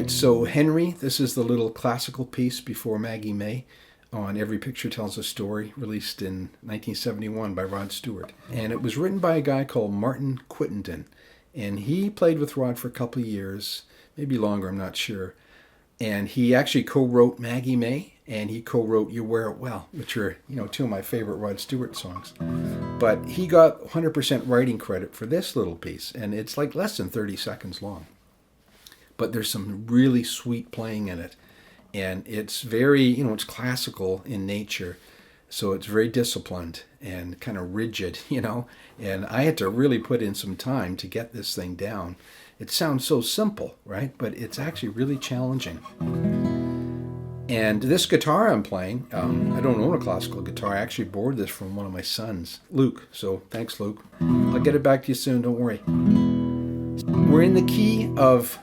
right, so Henry, this is the little classical piece before Maggie May on Every Picture Tells a Story, released in 1971 by Rod Stewart. And it was written by a guy called Martin Quittenton. And he played with Rod for a couple of years, maybe longer, I'm not sure. And he actually co-wrote Maggie May, and he co-wrote You Wear It Well, which are, two of my favorite Rod Stewart songs. But he got 100% writing credit for this little piece, and it's like less than 30 seconds long. But there's some really sweet playing in it. And it's very, it's classical in nature. So it's very disciplined and kind of rigid, And I had to really put in some time to get this thing down. It sounds so simple, right? But it's actually really challenging. And this guitar I'm playing, I don't own a classical guitar. I actually borrowed this from one of my sons, Luke. So thanks, Luke. I'll get it back to you soon, don't worry. We're in the key of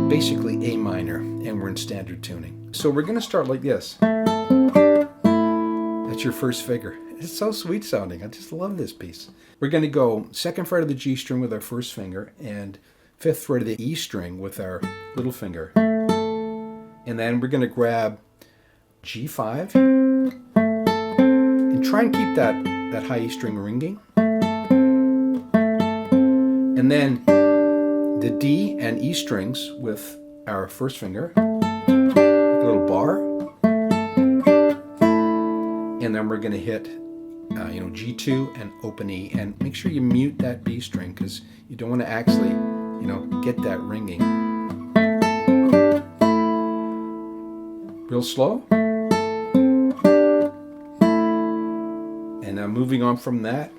basically A minor, and we're in standard tuning. So we're going to start like this. That's your first figure. It's so sweet sounding. I just love this piece. We're going to go second fret of the G string with our first finger and fifth fret of the E string with our little finger. And then we're going to grab G5 and try and keep that high E string ringing. And then the D and E strings with our first finger, a little bar. And then we're going to hit G2 and open E. And make sure you mute that B string because you don't want to actually, get that ringing. Real slow. And now moving on from that.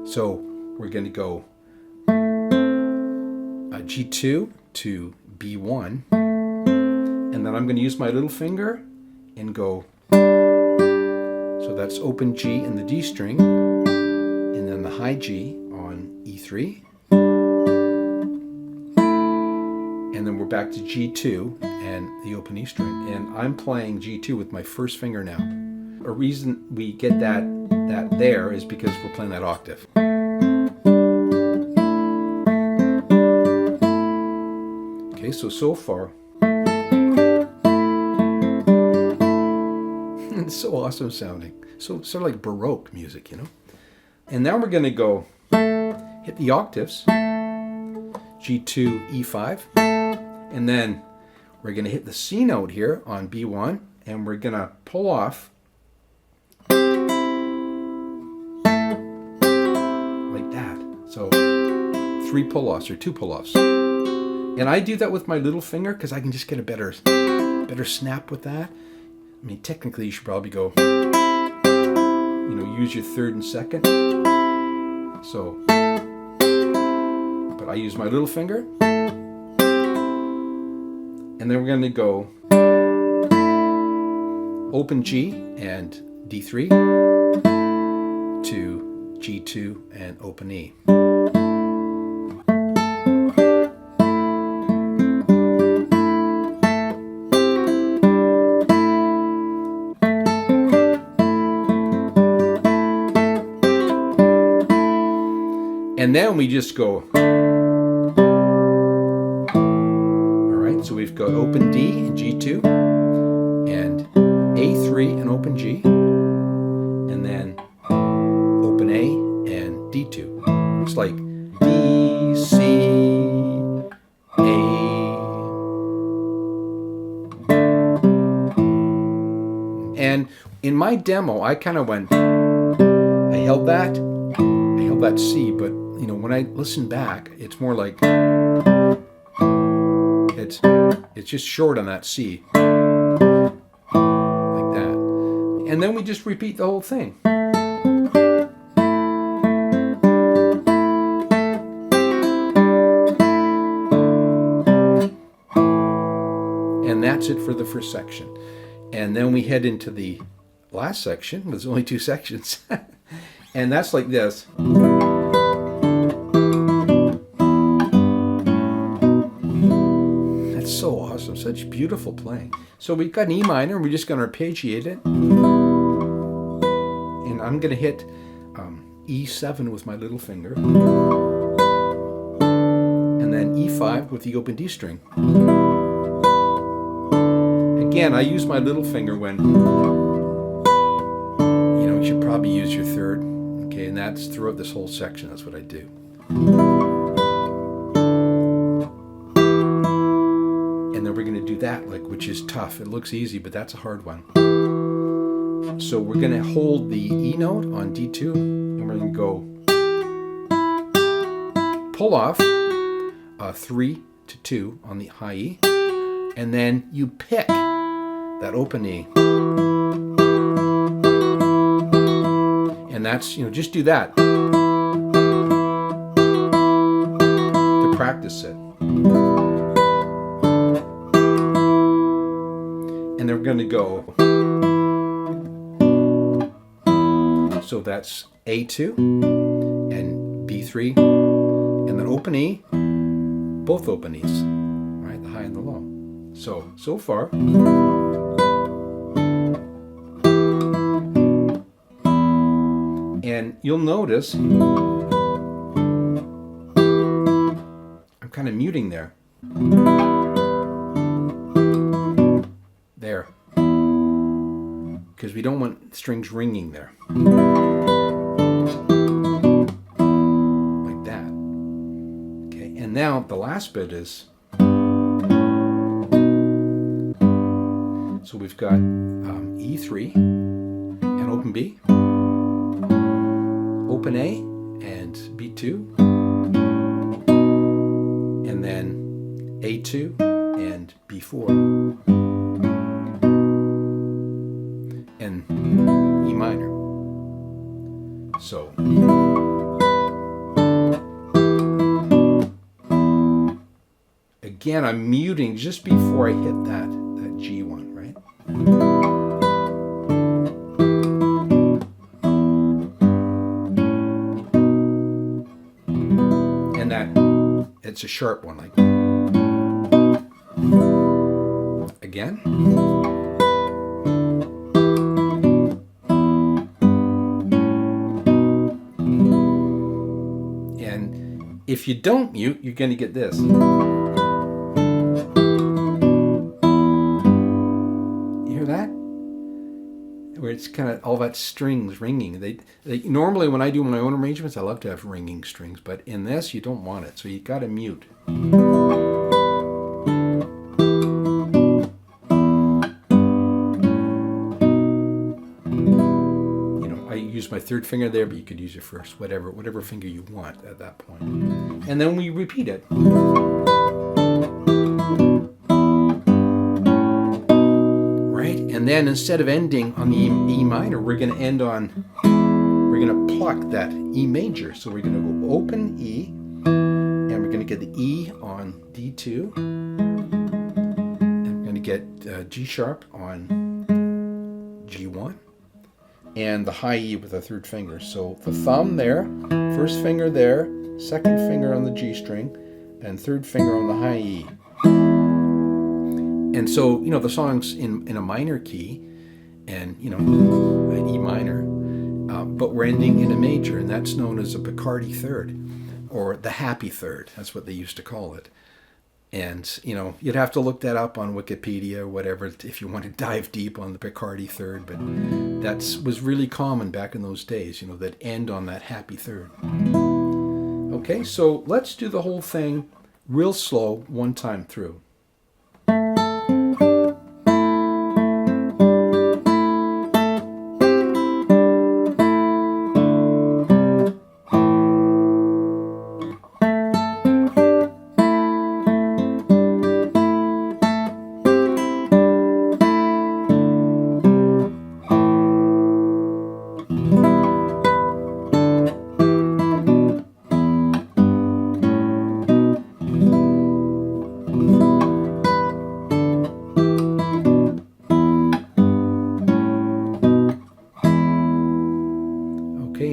So we're going to go G2 to B1. And then I'm going to use my little finger and go. So that's open G in the D string. And then the high G on E3. And then we're back to G2 and the open E string. And I'm playing G2 with my first finger now. A reason we get that there is because we're playing that octave. Okay, so far. It's so awesome sounding. So sort of like Baroque music, And now we're going to go hit the octaves. G2, E5. And then we're going to hit the C note here on B1, and we're going to pull off like that. So 3 pull-offs or 2 pull-offs. And I do that with my little finger because I can just get a better snap with that. I mean, technically you should probably go, use your third and second. So, but I use my little finger. And then we're going to go open G and D3 to G2 and open E. And then we just go. So we've got open D and G2 and A3 and open G and then open A and D2. It's like D, C, A. And in my demo, I kind of went, I held that C, but when I listen back, it's more like it's just short on that C, like that. And then we just repeat the whole thing. And that's it for the first section. And then we head into the last section. There's only 2 sections. And that's like this. So awesome, such beautiful playing. So we've got an E minor, and we're just going to arpeggiate it. And I'm going to hit E7 with my little finger. And and then E5 with the open D string. Again, I use my little finger when, you should probably use your third. Okay, and that's throughout this whole section. That's what I do. And then we're going to do that, which is tough. It looks easy, but that's a hard one. So we're going to hold the E note on D2, and we're going to go pull off 3 to 2 on the high E, and then you pick that open E. And that's, just do that to practice it. And then we're going to go. So that's A2 and B3, and then open E, both open E's, right? The high and the low. So far. And you'll notice I'm kind of muting there. There. Because we don't want strings ringing there. Like that. Okay, and now the last bit is, so we've got E3 and open B, open A and B2, and then A2 and B4, and E minor. So again, I'm muting just before I hit that G1, right? And it's a sharp one, like again. And if you don't mute, you're going to get this. Where it's kind of all that strings ringing. They normally, when I do my own arrangements, I love to have ringing strings, but in this you don't want it, so you got to mute. I use my third finger there, but you could use your first, whatever finger you want at that point. And then we repeat it. And then instead of ending on the E minor, we're going to pluck that E major. So we're going to go open E, and we're going to get the E on D2, and we're going to get G sharp on G1, and the high E with the third finger. So the thumb there, first finger there, second finger on the G string, and third finger on the high E. And so, the song's in a minor key, and, an E minor, but we're ending in a major, and that's known as a Picardy third, or the happy third. That's what they used to call it. And, you'd have to look that up on Wikipedia or whatever if you want to dive deep on the Picardy third, but that was really common back in those days, that end on that happy third. Okay, so let's do the whole thing real slow one time through.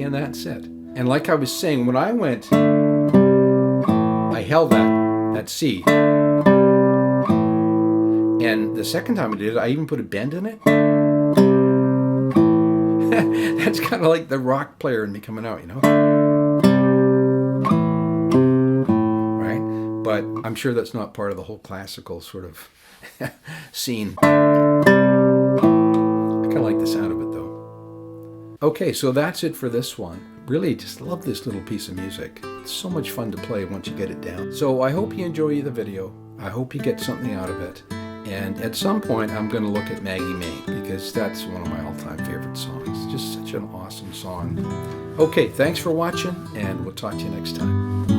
And that's it. And like I was saying, when I went, I held that C. And the second time I did it, I even put a bend in it. That's kind of like the rock player in me coming out, Right? But I'm sure that's not part of the whole classical sort of scene. I kind of like the sound of it though. Okay, so that's it for this one. Really just love this little piece of music. It's so much fun to play once you get it down. So I hope you enjoy the video. I hope you get something out of it. And at some point I'm going to look at Maggie May, because that's one of my all-time favorite songs. Just such an awesome song. Okay, thanks for watching, and we'll talk to you next time.